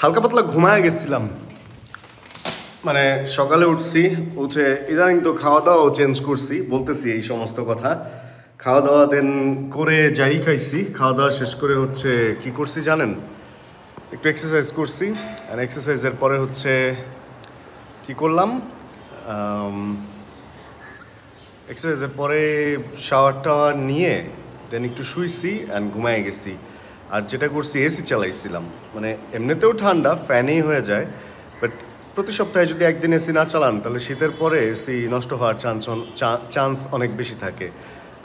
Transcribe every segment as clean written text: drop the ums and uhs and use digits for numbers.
হালকা পাতলা ঘুমায় গেছিলাম, মানে সকালে উঠছি, উঠে ইদানিং তো খাওয়া দাওয়াও চেঞ্জ করছি, বলতেছি এই সমস্ত কথা। খাওয়া দাওয়া দেন করে যাই খাইছি, খাওয়া দাওয়া শেষ করে হচ্ছে কি করছি জানেন, একটু এক্সারসাইজ করছি। আর এক্সারসাইজের পরে হচ্ছে কি করলাম, এক্সারসাইজের পরে শাওয়ার টাওয়ার নিয়ে দেন একটু শুইছি অ্যান্ড ঘুমায় গেছি। আর যেটা করছি এসি চালাইছিলাম, মানে এমনিতেও ঠান্ডা ফ্যানেই হয়ে যায়, বাট প্রতি সপ্তাহে যদি একদিন এসি না চালান তাহলে শীতের পরে এসি নষ্ট হওয়ার চান্স অনেক বেশি থাকে।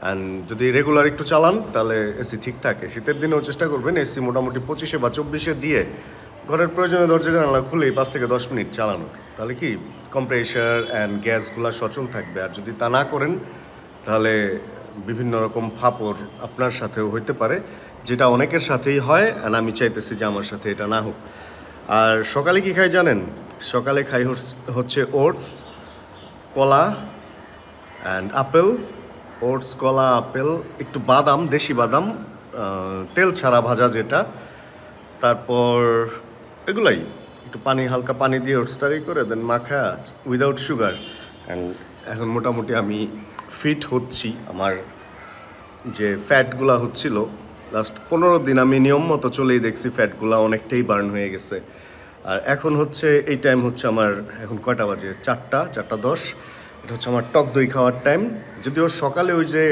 অ্যান্ড যদি রেগুলার একটু চালান তাহলে এসি ঠিক থাকে। শীতের দিনেও চেষ্টা করবেন এসি মোটামুটি 25 বা 24 দিয়ে ঘরের প্রয়োজনে দরজা জানালা খুলেই 5 থেকে 10 মিনিট চালানোর, তাহলে কি কম্প্রেসার অ্যান্ড গ্যাসগুলো সচল থাকবে। আর যদি তা না করেন তাহলে বিভিন্ন রকম ফাপড় আপনার সাথেও হইতে পারে, যেটা অনেকের সাথেই হয়। অ্যান্ড আমি চাইতেছি যে আমার সাথে এটা না হোক। আর সকালে কি খাই জানেন, সকালে খাই হচ্ছে ওটস, কলা অ্যান্ড আপেল। ওটস, কলা, আপেল, একটু বাদাম, দেশি বাদাম, তেল ছাড়া ভাজা যেটা, তারপর এগুলাই একটু পানি, হালকা পানি দিয়ে ওটসটারি করে দেন মাখা উইদাউট সুগার। অ্যান্ড এখন মোটামুটি আমি ফিট হচ্ছি। আমার যে ফ্যাটগুলা হচ্ছিল লাস্ট 15 দিন আমি নিয়ম মতো চলেই দেখছি ফ্যাটগুলা অনেকটাই বার্ন হয়ে গেছে। আর এখন হচ্ছে এই টাইম হচ্ছে আমার, এখন কয়টা বাজে, 4:10, এটা হচ্ছে আমার টক দই খাওয়ার টাইম। যদিও সকালে ওই যে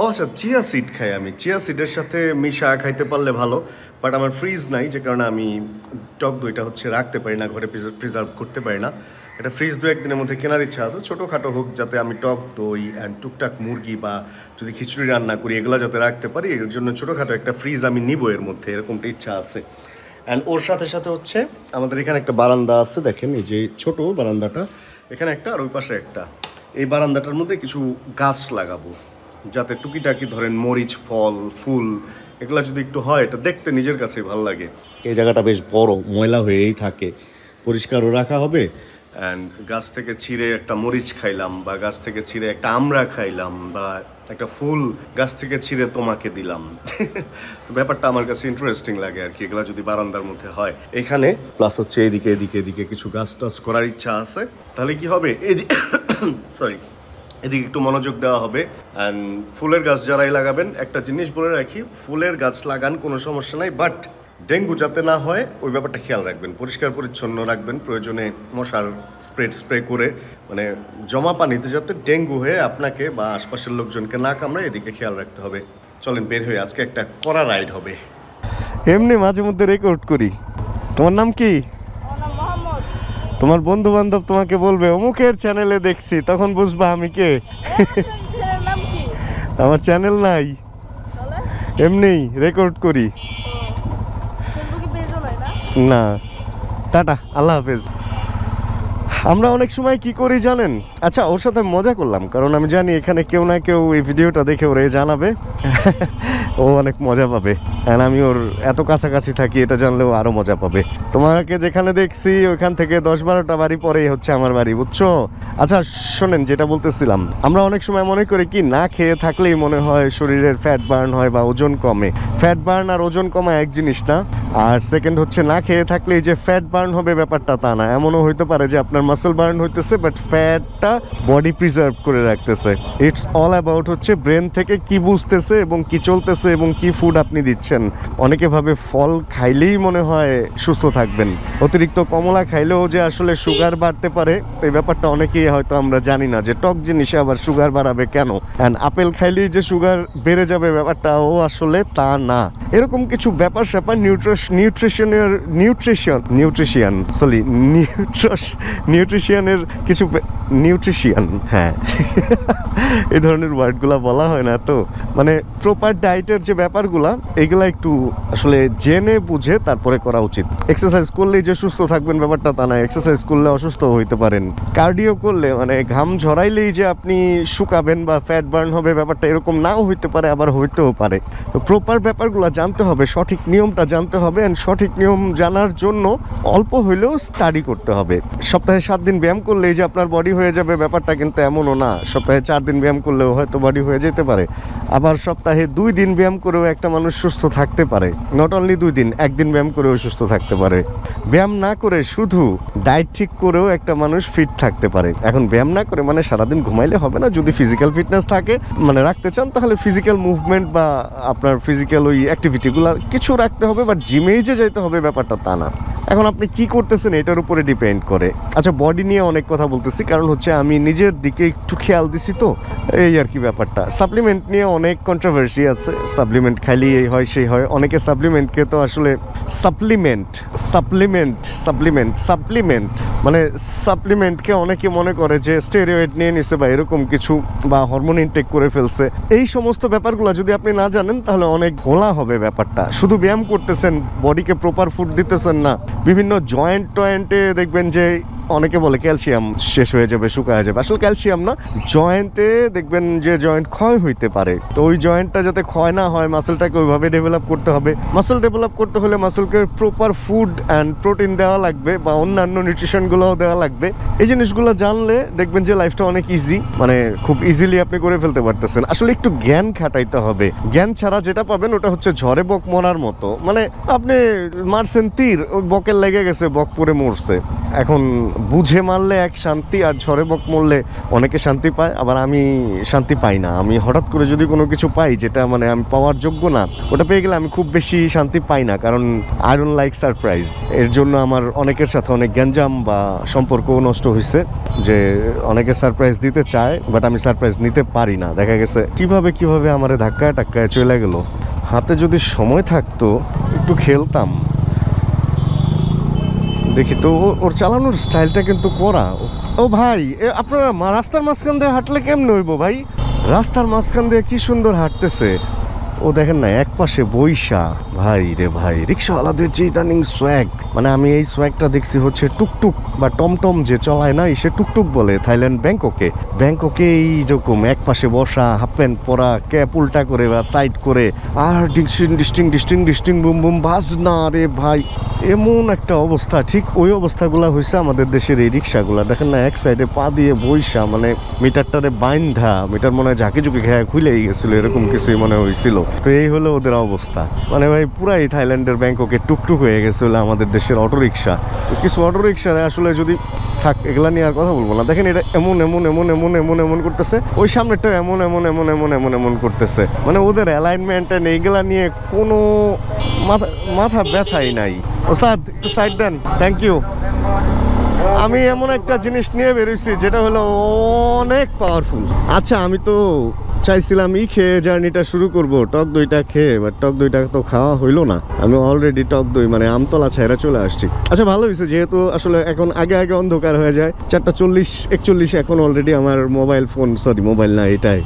আচ্ছা চিয়া সিড খাই, আমি চিয়া সিডের সাথে মিশা খাইতে পারলে ভালো, বাট আমার ফ্রিজ নাই, যে কারণে আমি টক দইটা হচ্ছে রাখতে পারি না, ঘরে প্রিজার্ভ করতে পারি না। এটা ফ্রিজ 2-1 দিনের মধ্যে কেনার ইচ্ছা আছে, ছোটোখাটো হোক, যাতে আমি টক দই অ্যান্ড টুকটাক মুরগি বা যদি খিচুড়ি রান্না করি এগুলো যাতে রাখতে পারি, এর জন্য ছোটোখাটো একটা ফ্রিজ আমি নিব এর মধ্যে, এরকমটা ইচ্ছা আছে। অ্যান্ড ওর সাথে সাথে হচ্ছে আমাদের এখানে একটা বারান্দা আছে, দেখেন এই যে ছোটো বারান্দাটা, এখানে একটা আর ওই পাশে একটা, এই বারান্দাটার মধ্যে কিছু গাছ লাগাবো, যাতে টুকিটাকি ধরেন মরিচ, ফল, ফুল এগুলো যদি একটু হয়, এটা দেখতে নিজের কাছেই ভালো লাগে। এই জায়গাটা বেশ বড়, ময়লা হয়েই থাকে, পরিষ্কারও রাখা হবে। অ্যান্ড গাছ থেকে ছিঁড়ে একটা মরিচ খাইলাম, বা গাছ থেকে ছিঁড়ে একটা আমড়া খাইলাম, বা একটা ফুল গাছ থেকে ছিঁড়ে তোমাকে দিলাম। তো ব্যাপারটা আমার কাছে ইন্টারেস্টিং লাগে আর কি, এগুলো যদি বারান্দার মধ্যে হয়। এখানে প্লাস হচ্ছে এদিকে এদিকে কিছু গাছ টাছ করার ইচ্ছা আছে, তাহলে কি হবে, এদিকে একটু মনোযোগ দেওয়া হবে। অ্যান্ড ফুলের গাছ যারাই লাগাবেন, একটা জিনিস বলে রাখি, ফুলের গাছ লাগান কোনো সমস্যা নাই, বাট ডেঙ্গু যাতে না হয় ওই ব্যাপারটা খেয়াল রাখবেন, পরিষ্কার পরিচ্ছন্ন রাখবেন, প্রয়োজনে মশার স্প্রে করে, মানে জমা পানিতে যাতে ডেঙ্গু হয়ে আপনাকে বা আশপাশের লোকজনকে না কামড়ায়, এদিকে খেয়াল রাখতে হবে। চলেন বের হয়ে, আজকে একটা কড়া রাইড হবে। এমনি মাঝে মধ্যে রেকর্ড করি। তোমার নাম কি? তোমার বন্ধু বান্ধব তোমাকে বলবে অমুকের চ্যানেলে দেখছি, তখন বুঝবা আমি কে। আমার চ্যানেল নাই, এমনি রেকর্ড করি। না, টাটা, আল্লাহ হাফেজ। আমরা অনেক সময় কি করি জানেন, আচ্ছা ওর সাথে মজা করলাম, কারণ আমি জানি এখানে কেউ না কেউ এই ভিডিওটা দেখে ওরে জানাবে, ও অনেক মজা পাবে। আর আমি ওর এত কাছাকাছি থাকি, এটা জানলেও আরো মজা পাবে। তোমাকে যেখানে দেখছি ওইখান থেকে 10-12টা বাড়ি পরেই হচ্ছে আমার বাড়ি, বুঝছো? আচ্ছা শোনেন, যেটা বলতেছিলাম, আমরা অনেক সময় মনে করি কি, না খেয়ে থাকলেই মনে হয় শরীরের ফ্যাট বার্ন হয় বা ওজন কমে। ফ্যাট বার্ন আর ওজন কমা এক জিনিস না। আর সেকেন্ড হচ্ছে, না খেয়ে থাকলেই যে ফ্যাট বার্ন হবে ব্যাপারটা তা না। এমনও হইতে পারে যে আপনার মাসেল বার্ন হইতেছে, বাট ফ্যাটটা বডি প্রিজার্ভ করে রাখতেছে। ইটস অল অ্যাবাউট হচ্ছে ব্রেন থেকে কি বুঝতেছে এবং কি চলতেছে এবং কি ফুড আপনি দিচ্ছেন। অনেকে ভাবে ফল খাইলেই মনে হয় সুস্থ থাকবেন, অতিরিক্ত কমলা খাইলেও যে আসলে সুগার বাড়তে পারে, এই ব্যাপারটা অনেকেই হয়তো আমরা জানি না, যে টক জিনিসে আবার সুগার বাড়াবে কেন। অ্যান্ড আপেল খাইলেই যে সুগার বেড়ে যাবে ব্যাপারটাও আসলে তা না। এরকম কিছু ব্যাপার স্যাপার নিউট্রিশনের কিছু নিউট্রিশিয়ান, হ্যাঁ এই ধরনের ওয়ার্ডগুলা বলা হয় না তো, মানে প্রপার ডায়েটের যে ব্যাপারগুলা, এইগুলা একটু আসলে জেনে বুঝে তারপরে করা উচিত। এক্সারসাইজ করলেই যে সুস্থ থাকবেন ব্যাপারটা তা না, এক্সারসাইজ করলে অসুস্থ হইতে পারেন। কার্ডিও করলে, মানে ঘাম ঝরাইলেই যে আপনি শুকাবেন বা ফ্যাট বার্ন হবে ব্যাপারটা এরকম নাও হইতে পারে, আবার হইতেও পারে। তো প্রপার ব্যাপারগুলো জানতে হবে, সঠিক নিয়মটা জানতে হবে। অ্যান্ড সঠিক নিয়ম জানার জন্য অল্প হইলেও স্টাডি করতে হবে। সপ্তাহে 7 দিন ব্যায়াম করলেই যে আপনার বডি হয়ে যাবে ব্যাপারটা কিন্তু এমনও না। সপ্তাহে 4 দিন ব্যায়াম করলেও হয়তো বডি হয়ে যেতে পারে। আবার সপ্তাহে 2 দিন ব্যায়াম করেও একটা মানুষ সুস্থ থাকতে পারে। নট অনলি 2 দিন, 1 দিন ব্যায়াম করেও সুস্থ থাকতে পারে। ব্যায়াম না করে শুধু ডায়েট ঠিক করেও একটা মানুষ ফিট থাকতে পারে। এখন ব্যায়াম না করে মানে সারাদিন ঘুমাইলে হবে না। যদি ফিজিক্যাল ফিটনেস থাকে মানে রাখতে চান, তাহলে ফিজিক্যাল মুভমেন্ট বা আপনার ফিজিক্যাল ওই অ্যাক্টিভিটিগুলো কিছু রাখতে হবে, বা জিমেই যে যাইতে হবে ব্যাপারটা তা না। এখন আপনি কি করতেছেন এটার উপরে ডিপেন্ড করে। আচ্ছা, বডি নিয়ে অনেক কথা বলতেছি, কারণ হচ্ছে আমি নিজের দিকে একটু খেয়াল দিছি তো, এই আর কি ব্যাপারটা। সাপ্লিমেন্ট নিয়ে অনেক কন্ট্রোভার্সি আছে। সাপ্লিমেন্ট খাইলেই এই হয় সেই হয়। অনেকে সাপ্লিমেন্টকে তো আসলে সাপ্লিমেন্ট মানে সাপ্লিমেন্টকে অনেকে মনে করে যে স্টেরয়েড নিয়ে নিছে বা এরকম কিছু, বা হরমোন ইনটেক করে ফেলছে। এই সমস্ত ব্যাপারগুলো যদি আপনি না জানেন তাহলে অনেক ঘোলা হবে ব্যাপারটা। শুধু ব্যায়াম করতেছেন, বডিকে প্রপার ফুড দিতেছেন না, বিভিন্ন জয়েন্টে দেখবেন যে অনেকে বলে ক্যালসিয়াম শেষ হয়ে যাবে, শুকায় যাবে। আসলে ক্যালসিয়াম না, জয়েন্টে দেখবেন যে জয়েন্ট ক্ষয় হইতে পারে। তো ওই জয়েন্টটা যাতে ক্ষয় না হয়, মাসেলটাকে ওইভাবে ডেভেলপ করতে হবে। মাসেল ডেভেলপ করতে হলে মাসেলকে প্রপার ফুড অ্যান্ড প্রোটিন দেওয়া লাগবে, বা অন্যান্য নিউট্রিশনগুলোও দেওয়া লাগবে। এই জিনিসগুলো জানলে দেখবেন যে লাইফটা অনেক ইজি, মানে খুব ইজিলি আপনি করে ফেলতে পারতেছেন। আসলে একটু জ্ঞান খাটাইতে হবে। জ্ঞান ছাড়া যেটা পাবেন ওটা হচ্ছে ঝড়ে বক মরার মতো। মানে আপনি মারছেন তীর, ওই বকের লেগে গেছে, বক পরে মরছে। এখন বুঝে মারলে এক শান্তি, আর ঝড়ে বক মরলে অনেকে শান্তি পায়, আবার আমি শান্তি পাই না। আমি হঠাৎ করে যদি কোনো কিছু পাই যেটা মানে আমি পাওয়ার যোগ্য না, ওটা পেয়ে গেলে আমি খুব বেশি শান্তি পাই না, কারণ আই ডোন্ট লাইক সারপ্রাইজ। এর জন্য আমার অনেকের সাথে অনেক গ্যাঞ্জাম বা সম্পর্কও নষ্ট হয়েছে, যে অনেকে সারপ্রাইজ দিতে চায় বাট আমি সারপ্রাইজ নিতে পারি না। দেখা গেছে কিভাবে আমারে ধাক্কায় টাক্কায় চলে গেল। হাতে যদি সময় থাকতো একটু খেলতাম। দেখি তো ওর চালানোর স্টাইলটা কিন্তু করা। ও ভাই, আপনারা রাস্তার মাঝখান দিয়ে হাঁটলে কেমন হইব ভাই? রাস্তার মাঝখান দিয়ে কি সুন্দর হাঁটতেছে ও, দেখেন না, এক পাশে বৈশা। ভাই রে ভাই, রিক্সাওয়ালাদের যে ইদানিং সোয়াগ, মানে আমি এই সোয়াগটা দেখছি হচ্ছে টুকটুক বা টমটম যে চলায় না, সে টুকটুক বলে থাইল্যান্ড ব্যাংককে এই যেরকম এক পাশে বসা, হাফ প্যান্ট পরা, ক্যাপ উল্টা করে বা সাইড করে, আর ডিস্টিং বুম বুম বাজনা। রে ভাই, এমন একটা অবস্থা। ঠিক ওই অবস্থাগুলো হয়েছে আমাদের দেশের এই রিক্সাগুলা। দেখেন না, এক সাইডে পা দিয়ে বৈশা, মানে মিটারটারে বাইন্ধা, মিটার মনে হয় ঝাঁকি ঝুঁকি খেয়ে খুলেই গেছিল, এরকম কিছুই মনে হয়েছিল। তো এই হলো ওদের অবস্থা। মানে ভাই পুরাই থাইল্যান্ডের ব্যাংককে টুকটুক হয়ে গেছিল আমাদের দেশের অটোরিকশা। তো কিছু অটোরিকশা আসলে যদি থাক, এগুলা নিয়ে আর কথা বলবো না। দেখেন এটা এমন করতেছে, ওই সামনেটা এমন করতেছে। মানে ওদের অ্যালাইনমেন্ট এইগুলা নিয়ে কোনো মাথা ব্যথাই নাই। ওস্তাদ একটু সাইড দেন, থ্যাংক ইউ। আমি এমন একটা জিনিস নিয়ে বেরোইছি যেটা হলো অনেক পাওয়ারফুল। আচ্ছা, আমি তো চাইছিলাম খেয়ে জার্নিটা শুরু করব, টক দইটা খেয়ে, বাট টক দইটা তো খাওয়া হইলো না। আমি অলরেডি টক দই মানে আমতলা ছাইরা চলে আসছি। আচ্ছা, ভালো হয়েছে, যেহেতু আসলে এখন আগে অন্ধকার হয়ে যায়। 4:40-41 এখন অলরেডি আমার মোবাইল না, এটাই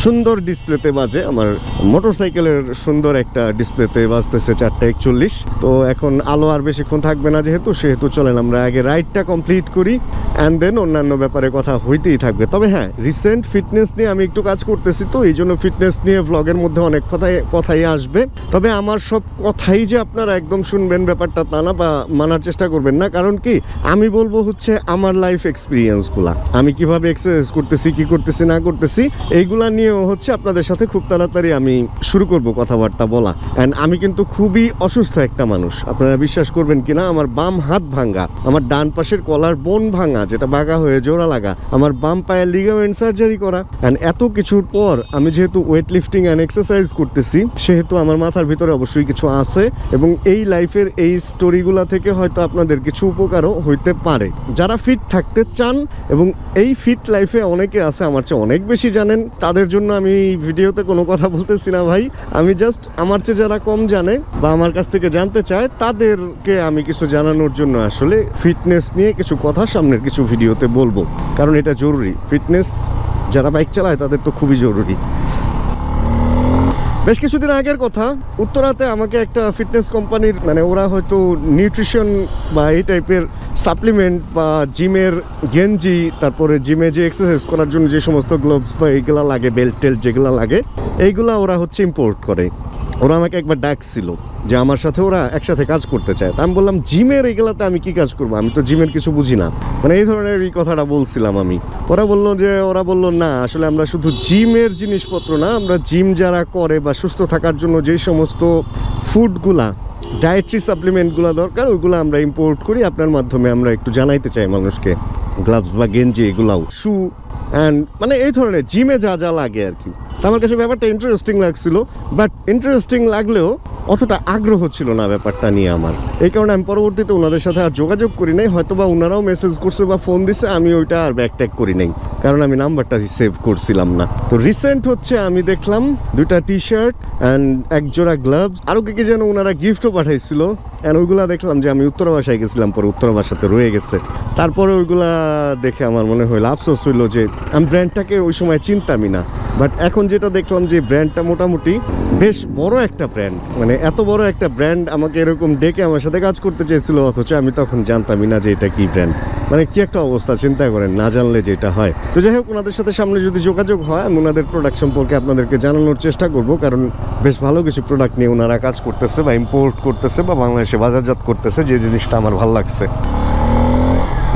সুন্দর ডিসপ্লেতে বাজে। আমার মোটরসাইকেলের সুন্দর একটা ডিসপ্লেতে বাজতেছে 4:41। তো এখন আলো আর বেশিক্ষণ থাকবে না, সেহেতু চলেন আমরা আগে রাইডটা কমপ্লিট করি, অ্যান্ড দেন অন্যান্য ব্যাপারে কথা হইতেই থাকবে। তবে হ্যাঁ, রিসেন্ট ফিটনেস নিয়ে আমি একটু কাজ করতেছি, তো এই জন্য ফিটনেস নিয়ে ভ্লগের মধ্যে অনেক কথাই আসবে। তবে আমার সব কথাই যে আপনারা একদম শুনবেন ব্যাপারটা তা না, বা মানার চেষ্টা করবেন না। কারণ কি, আমি বলবো হচ্ছে আমার লাইফ এক্সপিরিয়েন্সগুলা, আমি কিভাবে এক্সারসাইজ করতেছি, কি করতেছি না করতেছি, এইগুলা নিয়েও হচ্ছে আপনাদের সাথে খুব তাড়াতাড়ি আমি শুরু করব কথাবার্তা বলা। অ্যান্ড আমি কিন্তু খুবই অসুস্থ একটা মানুষ। আপনারা বিশ্বাস করবেন কিনা, আমার বাম হাত ভাঙ্গা, আমার ডান পাশের কলার বোন ভাঙা, যেটা বাঁকা হয়ে জোড়া লাগা, আমার বাম পায়ের লিগামেন্ট সার্জারি করা। অ্যান্ড এত কিছুর পর আমি যেহেতু ওয়েট লিফটিং অ্যান্ড এক্সারসাইজ করতেছি, সেহেতু আমার মাথার ভিতরে অবশ্যই কিছু আছে, এবং এই লাইফের এই স্টোরিগুলা থেকে হয়তো আপনাদের কিছু উপকারও হইতে পারে। যারা ফিট থাকতে চান, এবং এই ফিট লাইফে অনেকে আছে আমার চেয়ে অনেক বেশি জানেন, তাদের জন্য আমি এই ভিডিওতে কোনো কথা বলতেছি না ভাই। আমি জাস্ট আমার চেয়ে যারা কম জানে বা আমার কাছ থেকে জানতে চায়, তাদেরকে আমি কিছু জানানোর জন্য আসলে ফিটনেস নিয়ে কিছু কথা সামনের কিছু ভিডিওতে বলবো, কারণ এটা জরুরি। ফিটনেস যারা বাইক চালায় তাদের তো খুবই জরুরি। বেশ কিছুদিন আগের কথা, উত্তরাতে আমাকে একটা ফিটনেস কোম্পানির, মানে ওরা হয়তো নিউট্রিশন বা এই টাইপের সাপ্লিমেন্ট বা জিমের গেঞ্জি, তারপরে জিমে যে এক্সারসাইজ করার জন্য যে সমস্ত গ্লোভস বা এইগুলা লাগে, বেল্ট টেল্ট যেগুলো লাগে, এইগুলা ওরা হচ্ছে ইম্পোর্ট করে। ওরা আমাকে একবার ডাকছিল যে আমার সাথে ওরা একসাথে কাজ করতে চায়। তা আমি বললাম জিমের এগুলাতে আমি কি কাজ করবো, আমি তো জিমের কিছু বুঝি না, মানে এই ধরনের এই কথাটা বলছিলাম আমি। ওরা বললো না আসলে আমরা শুধু জিমের জিনিসপত্র না, আমরা জিম যারা করে বা সুস্থ থাকার জন্য যেই সমস্ত ফুডগুলা ডায়েটরি সাপ্লিমেন্টগুলো দরকার ওইগুলো আমরা ইম্পোর্ট করি, আপনার মাধ্যমে আমরা একটু জানাইতে চাই মানুষকে। গ্লাভস বা গেঞ্জি এগুলাও, শু অ্যান্ড মানে এই ধরনের জিমে যা যা লাগে আর কি। তো আমার কাছে ব্যাপারটা ইন্টারেস্টিং লাগছিল, বাট ইন্টারেস্টিং লাগলেও অতটা আগ্রহ ছিল না ব্যাপারটা নিয়ে আমার। এই কারণে আমি পরবর্তীতে ওনাদের সাথে আর যোগাযোগ করি নাই। হয়তো বা ওনারাও মেসেজ করছে বা ফোন দিছে, আমি ওইটা আর ব্যাক ট্যাগ করি নাই, কারণ আমি নাম্বারটা সেভ করছিলাম না। তো রিসেন্ট হচ্ছে আমি দেখলাম 2টা টি শার্ট অ্যান্ড 1 জোড়া গ্লাভস, আরও কি যেন ওনারা গিফটও পাঠাইছিল। অ্যান্ড ওইগুলা দেখলাম যে আমি উত্তরা বাসায় গেছিলাম, পরে উত্তরা বাসাতে রয়ে গেছে। তারপরে ওইগুলা দেখে আমার মনে হইল, আফসোস হইলো যে আমি ব্র্যান্ডটাকে ওই সময় চিনতামই না, বাট এখন যেটা দেখলাম যে ব্র্যান্ডটা মোটামুটি বেশ বড় একটা ব্র্যান্ড। মানে এত বড় একটা ব্র্যান্ড আমাকে এরকম ডেকে আমার সাথে কাজ করতে চেয়েছিল, অথচ আমি তখন জানতামই না যে এটা কি ব্র্যান্ড। মানে কি একটা অবস্থা চিন্তা করেন, না জানলে যেটা হয়। তো যাই হোক, ওনাদের সাথে সামনে যদি যোগাযোগ হয় আমি ওনাদের প্রোডাক্ট সম্পর্কে আপনাদেরকে জানানোর চেষ্টা করব, কারণ বেশ ভালো কিছু প্রোডাক্ট নিয়ে ওনারা কাজ করতেছে বা ইম্পোর্ট করতেছে বা বাংলাদেশে বাজারজাত করতেছে, যে জিনিসটা আমার ভালো লাগছে।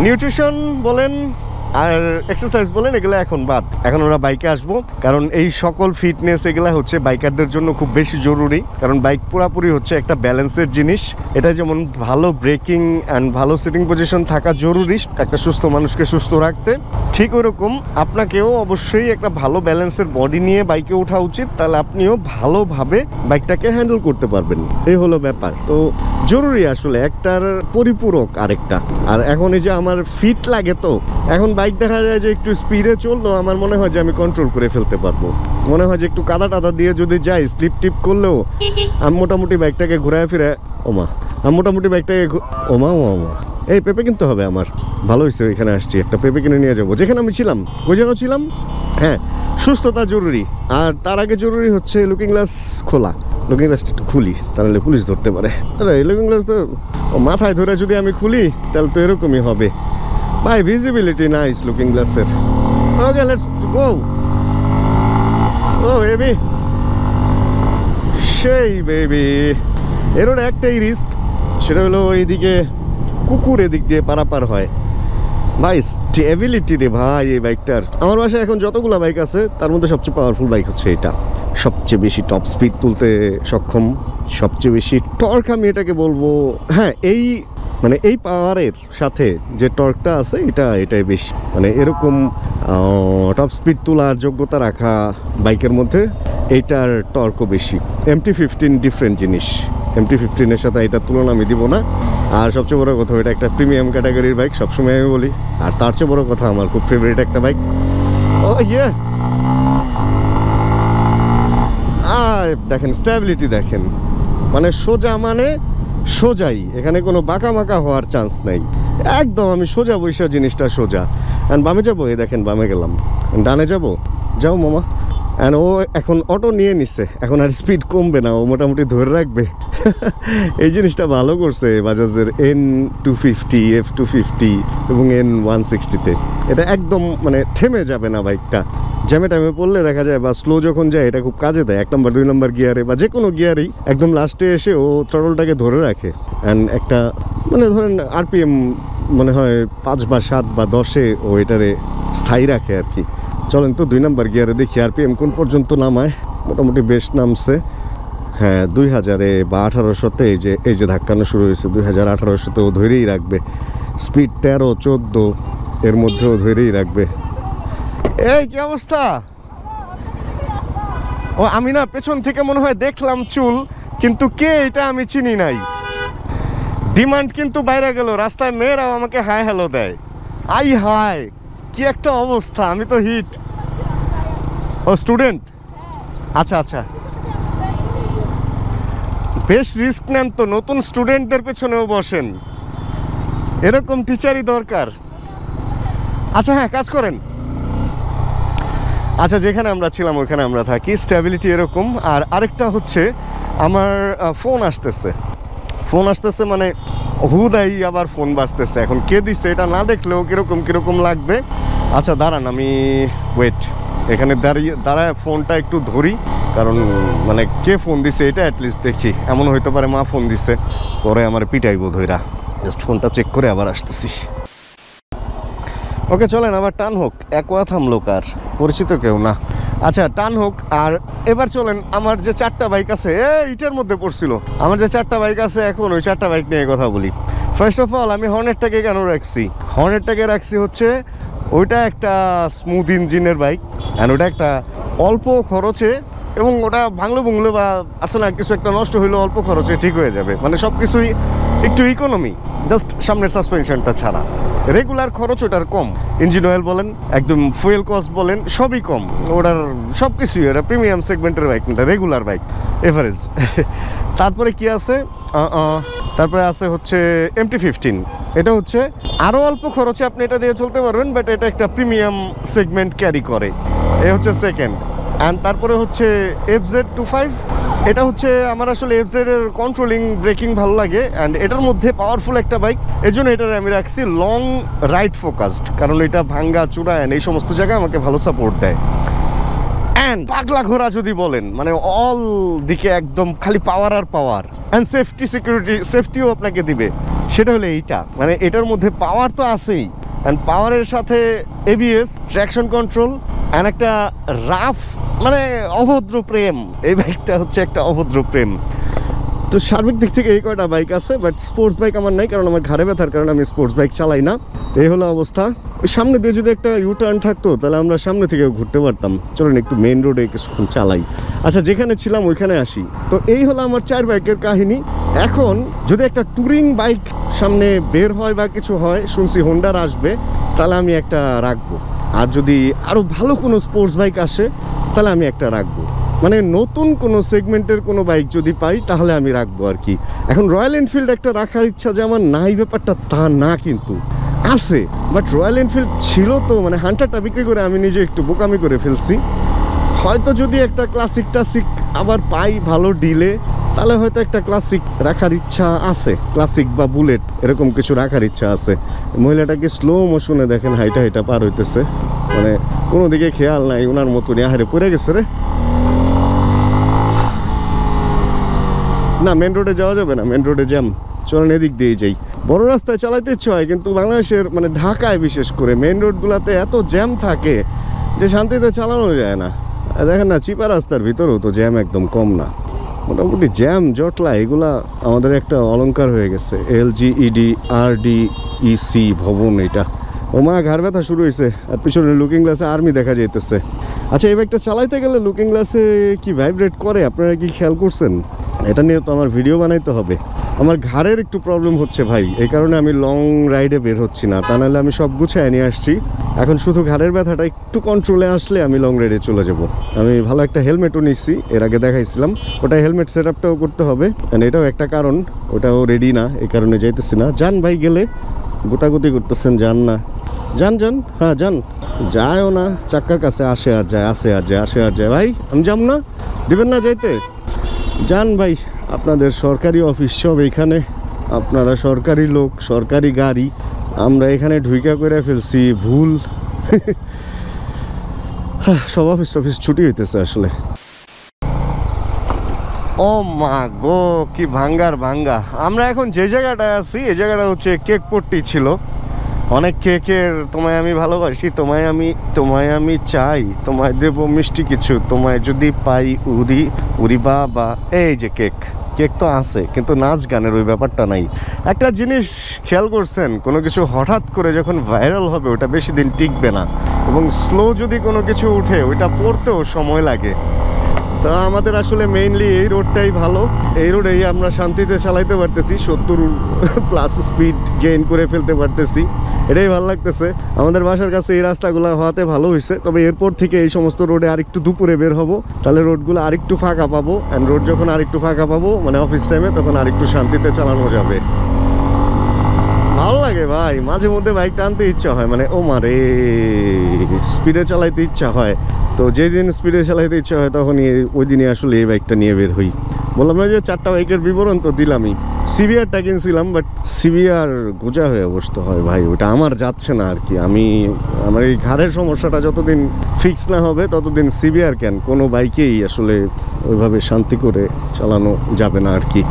নিউট্রিশন বলেন আর এক্সারসাইজ বলেন এগুলো এখন বাদ, এখন ওরা বাইকে আসবো, কারণ এই সকল ফিটনেস এগুলা হচ্ছে বাইকারদের জন্য খুব বেশি জরুরি। কারণ বাইক পুরাপুরি হচ্ছে একটা ব্যালেন্সের জিনিস। এটা যেমন ভালো ব্রেকিং অ্যান্ড ভালো সিটিং পজিশন থাকা জরুরি একটা সুস্থ মানুষকে সুস্থ রাখতে, ঠিক ওরকম আপনাকেও অবশ্যই একটা ভালো ব্যালেন্সের বডি নিয়ে বাইকে ওঠা উচিত, তাহলে আপনিও ভালোভাবে বাইকটাকে হ্যান্ডেল করতে পারবেন। এই হলো ব্যাপার। তো জরুরি আসলে একটার পরিপূরক আরেকটা। আর এখন এই যে আমার ফিট লাগে, তো এখন বাইক দেখা যায় যে একটু স্পিডে চললেও আমার মনে হয় যে আমি কন্ট্রোল করে ফেলতে পারবো। মনে হয় যে একটু কাদা টাদা দিয়ে যদি যাই, স্লিপ টিপ করলেও আমি মোটামুটি বাইকটাকে ঘুরায় ফিরে ওমা এই পেঁপে কিনতে হবে আমার। ভালো হয়েছে এখানে আসছি, একটা পেঁপে কিনে নিয়ে যাবো। যেখানে আমি ছিলাম, ওই যেন ছিলাম। হ্যাঁ, সুস্থতা জরুরি, আর তার আগে জরুরি হচ্ছে লুকিং গ্লাস খোলা। লুকিং গ্লাসটা একটু খুলি, তাহলে পুলিশ ধরতে পারে। আরে লুকিং গ্লাস তো মাথায় ধরে যদি আমি খুলি তাহলে তো এরকমই হবে ভাই। ভিজিবিলিটি নাইস লুকিং গ্লাসের। ওকে, লেটস গো। ও বেবি, সেই বেবি। এর একটাই রিস্ক, সেটা হলো এইদিকে কুকুর এদিক দিয়ে পারাপার হয়। ভাই স্টেবিলিটি রে ভাই এই বাইকটার। আমার বাসায় এখন যতগুলো বাইক আছে তার মধ্যে সবচেয়ে পাওয়ারফুল বাইক হচ্ছে এটা। সবচেয়ে বেশি টপ স্পিড তুলতে সক্ষম, সবচেয়ে বেশি টর্ক আমি এটাকে বলবো। হ্যাঁ, এই পাওয়ারের সাথে যে টর্কটা আছে এটাই বেশি। মানে এরকম টপ স্পিড তোলার যোগ্যতা রাখা বাইকের মধ্যে এইটার টর্কও বেশি। MT-15 ডিফারেন্ট জিনিস, MT-15-এর সাথে এটার তুলনা আমি দিব না। আর সবচেয়ে বড় কথা, এটা একটা প্রিমিয়াম ক্যাটাগরির বাইক, সবসময় আমি বলি। আর তার চেয়ে বড় কথা, আমার খুব ফেভারিট একটা বাইক। ও ইয়ে, আর দেখেন স্ট্যাবিলিটি দেখেন, মানে সোজা মানে সোজাই, এখানে কোনো বাঁকা মাকা হওয়ার চান্স নাই। একদম আমি সোজা বৈশা, জিনিসটা সোজা। অ্যান্ড বামে যাবো, এই দেখেন বামে গেলাম। ডানে যাবো, যাও মামা। অ্যান্ড ও এখন অটো নিয়ে নিচ্ছে, এখন আর স্পিড কমবে না, ও মোটামুটি ধরে রাখবে। এই জিনিসটা ভালো করছে বাজাজের N250, F250 এবং N160-তে। এটা একদম মানে থেমে যাবে না বাইকটা। জ্যামে টাইমে পড়লে দেখা যায় বা স্লো যখন যায়, এটা খুব কাজে দেয়। 1 নম্বর 2 নম্বর গিয়ারে বা যে কোনো গিয়ারেই একদম লাস্টে এসে ও থ্রটলটাকে ধরে রাখে। অ্যান্ড একটা মানে ধরেন RPM মনে হয় 5 বা 7 বা 10-এ ও এটারে স্থায়ী রাখে আর কি। চলেন তো 2 নম্বর গিয়ারে দেখি RPM কোন পর্যন্ত নামায়। মোটামুটি বেশ নামছে। হ্যাঁ, 2000-এ বা 1800-তে এই যে ধাক্কানো শুরু হয়েছে, 2000-1800-তে ও ধরেই রাখবে। স্পিড 13-14 এর মধ্যেও ধরেই রাখবে। এই কি অবস্থা? ও আমি না পেছন থেকে মনে হয় দেখলাম চুল, কিন্তু কে এটা আমি চিনি নাই। ডিমান্ড কিন্তু বাইরে গেল, রাস্তায় মেয়েরাও আমাকে হাই হ্যালো দেয়। আই হাই, কি একটা অবস্থা, আমি তো হিট। ও স্টুডেন্ট, আচ্ছা আচ্ছা, বেশ রিস্ক নেন তো, নতুন স্টুডেন্টদের পেছনেও বসেন, এরকম টিচারই দরকার। আচ্ছা হ্যাঁ, কাজ করেন। আচ্ছা, যেখানে আমরা ছিলাম ওইখানে আমরা থাকি। স্ট্যাবিলিটি এরকম। আর আরেকটা হচ্ছে আমার ফোন আসতেছে মানে হুদাই আবার ফোন বাজতেছে। এখন কে দিছে এটা না দেখলেও কিরকম লাগবে। আচ্ছা দাঁড়ান, আমি ওয়েট, এখানে দাঁড়ায় ফোনটা একটু ধরি, কারণ মানে কে ফোন দিছে এটা অ্যাটলিস্ট দেখি। এমন হইতে পারে মা ফোন দিছে, পরে আমার পিটাইবো ধইরা। জাস্ট ফোনটা চেক করে আবার আসতেছি। ওকে চলেন আবার টান হোক। একোয়া থামলো কার, পরিচিত কেউ না। আচ্ছা টান হোক। আর এবার চলেন আমার যে 4টা বাইক আছে, ইটার মধ্যে পড়ছিল, আমার যে 4টা বাইক আছে এখন ওই 4টা বাইক নিয়ে কথা বলি। ফার্স্ট অফ অল আমি হর্নেটটাকে কেন রাখছি? হর্নেটটাকে রাখছি হচ্ছে ওইটা একটা স্মুথ ইঞ্জিনের বাইক, অ্যান্ড ওটা একটা অল্প খরচে, এবং ওটা ভাঙলো ভুঙলো বা আসলে কিছু একটা নষ্ট হইলো অল্প খরচে ঠিক হয়ে যাবে। মানে সব কিছুই একটু ইকোনমি, জাস্ট সামনের সাসপেনশনটা ছাড়া। রেগুলার খরচ ওটার কম, ইঞ্জিন অয়েল বলেন, একদম ফুয়েল কস্ট বলেন, সবই কম। ওটার সব কিছুই, ওটা প্রিমিয়াম সেগমেন্টের বাইক, না রেগুলার বাইক, এভারেজ। তারপরে কি আছে? তারপরে আছে হচ্ছে MT-15। এটা হচ্ছে আরও অল্প খরচে আপনি এটা দিয়ে চলতে পারবেন, বাট এটা একটা প্রিমিয়াম সেগমেন্ট ক্যারি করে। এ হচ্ছে সেকেন্ড। অ্যান্ড তারপরে হচ্ছে FZ25। এটা হচ্ছে আমার আসলে FZ এর কন্ট্রোলিং ব্রেকিং ভালো লাগে, অ্যান্ড এটার মধ্যে পাওয়ারফুল একটা বাইক, এর জন্য এটার আমি রাখছি লং রাইড ফোকাসড, কারণ এটা ভাঙ্গা চূড়া এই সমস্ত জায়গায় আমাকে ভালো সাপোর্ট দেয়। অ্যান্ড পাগলা ঘোড়া যদি বলেন, মানে অল দিকে একদম খালি পাওয়ার আর পাওয়ার, অ্যান্ড সেফটি সিকিউরিটি সেফটিও আপনাকে দিবে, সেটা হলো এইটা। মানে এটার মধ্যে পাওয়ার তো আছেই, অ্যান্ড পাওয়ারের সাথে ABS, ট্র্যাকশন কন্ট্রোল, অ্যান্ড একটা রাফ, মানে অভদ্র প্রেম। এই বাইকটা হচ্ছে একটা অভদ্র প্রেম। তো সার্বিক দিক থেকে এই কয়টা বাইক আছে, বাট স্পোর্টস বাইক আমার নাই, কারণ আমার ঘাড়ে ব্যথার কারণে আমি স্পোর্টস বাইক চালাই না। এই হলো অবস্থা। ওই সামনে দিয়ে যদি একটা ইউটার্ন থাকতো তাহলে আমরা সামনে থেকেও ঘুরতে পারতাম। চলুন একটু মেইন রোডে কিছুক্ষণ চালাই। আচ্ছা যেখানে ছিলাম ওইখানে আসি। তো এই হলো আমার 4 বাইকের কাহিনী। এখন যদি একটা ট্যুরিং বাইক সামনে বের হয় বা কিছু হয়, শুনছি হোন্ডার আসবে, তাহলে আমি একটা রাখবো। আর যদি আরও ভালো কোনো স্পোর্টস বাইক আসে তাহলে আমি একটা রাখবো। মানে নতুন কোনো সেগমেন্টের কোনো বাইক যদি পাই তাহলে আমি রাখবো আর কি। এখন রয়্যাল এনফিল্ড একটা রাখার ইচ্ছা যে আমার নাই ব্যাপারটা তা না, কিন্তু আছে। বাট রয়্যাল এনফিল্ড ছিল তো, মানে হান্টারটা বিক্রি করে আমি নিজে একটু বোকামি করে ফেলছি। হয়তো যদি একটা ক্লাসিক টাসিক আবার পাই ভালো ডিলে, তাহলে হয়তো একটা ক্লাসিক রাখার ইচ্ছা আছে, ক্লাসিক বা বুলেট এরকম কিছু রাখার ইচ্ছা আছে। মহিলাটাকে স্লো মোশনে দেখেন হাইটা হাইটা পার হইতেছে, মানে কোনো দিকে খেয়াল নাই, ওনার মতনই আহারে পড়ে গেছে রে। না মেন রোডে যাওয়া যাবে না, মেন রোডে জ্যাম। চলেন এদিক দিয়ে যাই। বড় রাস্তায় চালাইতে ইচ্ছা হয়, কিন্তু বাংলাদেশের মানে ঢাকায় বিশেষ করে মেন রোডগুলোতে এত জ্যাম থাকে যে শান্তিতে চালানো যায় না। দেখেন না, চিপা রাস্তার ভিতরেও তো জ্যাম একদম কম না। মোটামুটি জ্যাম জটলা এগুলা আমাদের একটা অলংকার হয়ে গেছে। LGED-RDEC ভবন এটা। ও মা, ঘাড় ব্যথা শুরু হয়েছে। আর পিছনে লুকিং গ্লাসে আর্মি দেখা যাইতেছে। আচ্ছা এই বাইকটা চালাইতে গেলে লুকিং গ্লাসে কি ভাইব্রেট করে, আপনারা কি খেয়াল করছেন? এটা নিয়ে তো আমার ভিডিও বানাইতে হবে। আমার ঘাড়ের একটু প্রবলেম হচ্ছে ভাই, এই কারণে আমি লং রাইডে বের হচ্ছি না। তা নাহলে আমি সব গুছিয়ে নিয়ে আসছি। এখন শুধু ঘাড়ের ব্যথাটা একটু কন্ট্রোলে আসলে আমি লং রাইডে চলে যাব। আমি ভালো একটা হেলমেটও নিচ্ছি, এর আগে দেখাইছিলাম। ওটা হেলমেট সেট আপটাও করতে হবে, এটাও একটা কারণ। ওটাও রেডি না, এই কারণে যাইতেছি না। যান ভাই, গেলে গোতাগুতি করতেছেন, যান না। যান যান, হ্যাঁ যান। যায়ও না, চাক্কার কাছে আসে আর যায়, আসে আর যায়, আসে আর যায়। ভাই আমি যাব না, দিবেন না যাইতে? যান ভাই, আপনাদের সরকারি অফিস সব এখানে, আপনারা সরকারি লোক, সরকারি গাড়ি, আমরা এখানে ঢুইকা করে ফেলছি ভুল। সব অফিস ছুটি হইতেছে আসলে। ও মা গো, কি ভাঙ্গার ভাঙ্গা। আমরা এখন যে জায়গাটায় আছি এই জায়গাটা হচ্ছে কেক পট্টি ছিল। অনেক কেকের তোমায় আমি ভালোবাসি, তোমায় আমি চাই, তোমায় দেব মিষ্টি কিছু, তোমায় যদি পাই উড়ি উড়ি বা। এই যে কেক তো আছে, কিন্তু নাচ গানের ওই ব্যাপারটা নাই। একটা জিনিস খেয়াল করছেন, কোনো কিছু হঠাৎ করে যখন ভাইরাল হবে ওটা বেশি দিন টিকবে না, এবং স্লো যদি কোনো কিছু উঠে ওইটা পড়তেও সময় লাগে। তা আমাদের আসলে মেইনলি এই রোডটাই ভালো। এই রোডেই আমরা শান্তিতে চালাইতে পারতেছি, 70+ স্পিড গেইন করে ফেলতে পারতেছি, এটাই ভালো লাগতেছে। আমাদের বাসার কাছে এই রাস্তাগুলো হওয়াতে ভালো হয়েছে। তবে এরপর থেকে এই সমস্ত রোডে আরেকটু দুপুরে বের হব, তাহলে রোডগুলো আরেকটু ফাঁকা পাবো। অ্যান্ড রোড যখন আরেকটু ফাঁকা পাবো, মানে অফিস টাইমে, তখন আরেকটু শান্তিতে চালানো যাবে। ভালো লাগে ভাই, মাঝে মধ্যে বাইক টানতে ইচ্ছা হয়, মানে ও মারে স্পিডে চালাইতে ইচ্ছা হয়। তো যেদিন স্পিডে চালাইতে ইচ্ছা হয় তখনই ওই দিনই আসলে এই বাইকটা নিয়ে বের হই। বললাম না যে 4টা বাইকের বিবরণ তো দিলামই। সিভিআরটা কিনছিলাম, বাট সিভিআর গোজা হয়ে বসতে হয় ভাই, ওটা আমার যাচ্ছে না আর কি। আমার এই ঘাড়ের সমস্যাটা যতদিন ফিক্স না হবে ততদিন সিভিআর কেন কোনো বাইকেই আসলে ওইভাবে শান্তি করে চালানো যাবে না আর কি।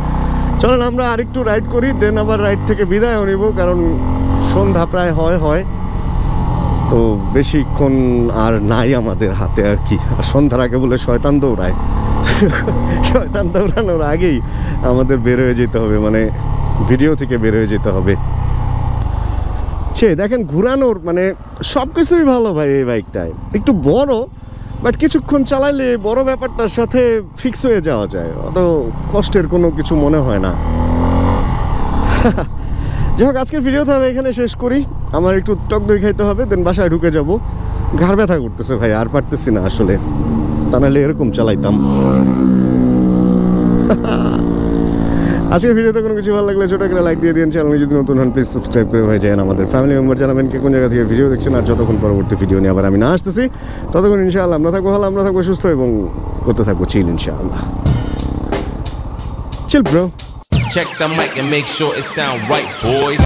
চলেন আমরা আরেকটু রাইড করি, দেন আবার রাইড থেকে বিদায় নিব, কারণ সন্ধ্যা প্রায় হয় তো বেশিক্ষণ আর নাই আমাদের হাতে আর কি। আর সন্ধ্যার আগে বলে শয়তান দৌড়ায়, শয়তান দৌড়ানোর আগেই আমাদের বের হয়ে যেতে হবে, মানে ভিডিও থেকে বের হয়ে যেতে হবে। দেখেন ঘুরানোর মানে সব কিছুই ভালো ভাই এই বাইকটায়, একটু বড় বাট কিছুক্ষণ চালাইলে বড় ব্যাপারটার সাথে ফিক্স হয়ে যাওয়া যায়, অত কষ্টের কোনো কিছু মনে হয় না। যাই হোক, আজকের ভিডিও তাহলে এখানে শেষ করি। আমার একটু টক দই খাইতে হবে, দেন বাসায় ঢুকে যাব। ঘাড় ব্যথা করতেছে ভাই, আর পারতেছি না আসলে, তা নাহলে এরকম চালাইতাম। আজকের ভিডিওতে কোনো কিছু ভালো লাগলে ছোট করে লাইক দিয়ে দিন, চ্যানেলে যদি নতুন হন প্লিজ সাবস্ক্রাইব করে হয়ে যায়। আমাদের ফ্যামিলি মেম্বার জানাবেন কে কোন জায়গা থেকে ভিডিও দেখছেন, আর যতক্ষণ পরবর্তী ভিডিও নিয়ে আবার আমি না আসতেছি ততক্ষণ ইনশাআল্লাহ আমরা থাকবো ভালো, আমরা থাকবো সুস্থ এবং করতে থাকবো চিল ইনশাআল্লাহ। Chill bro. Check the mic and make sure it sound right, boys.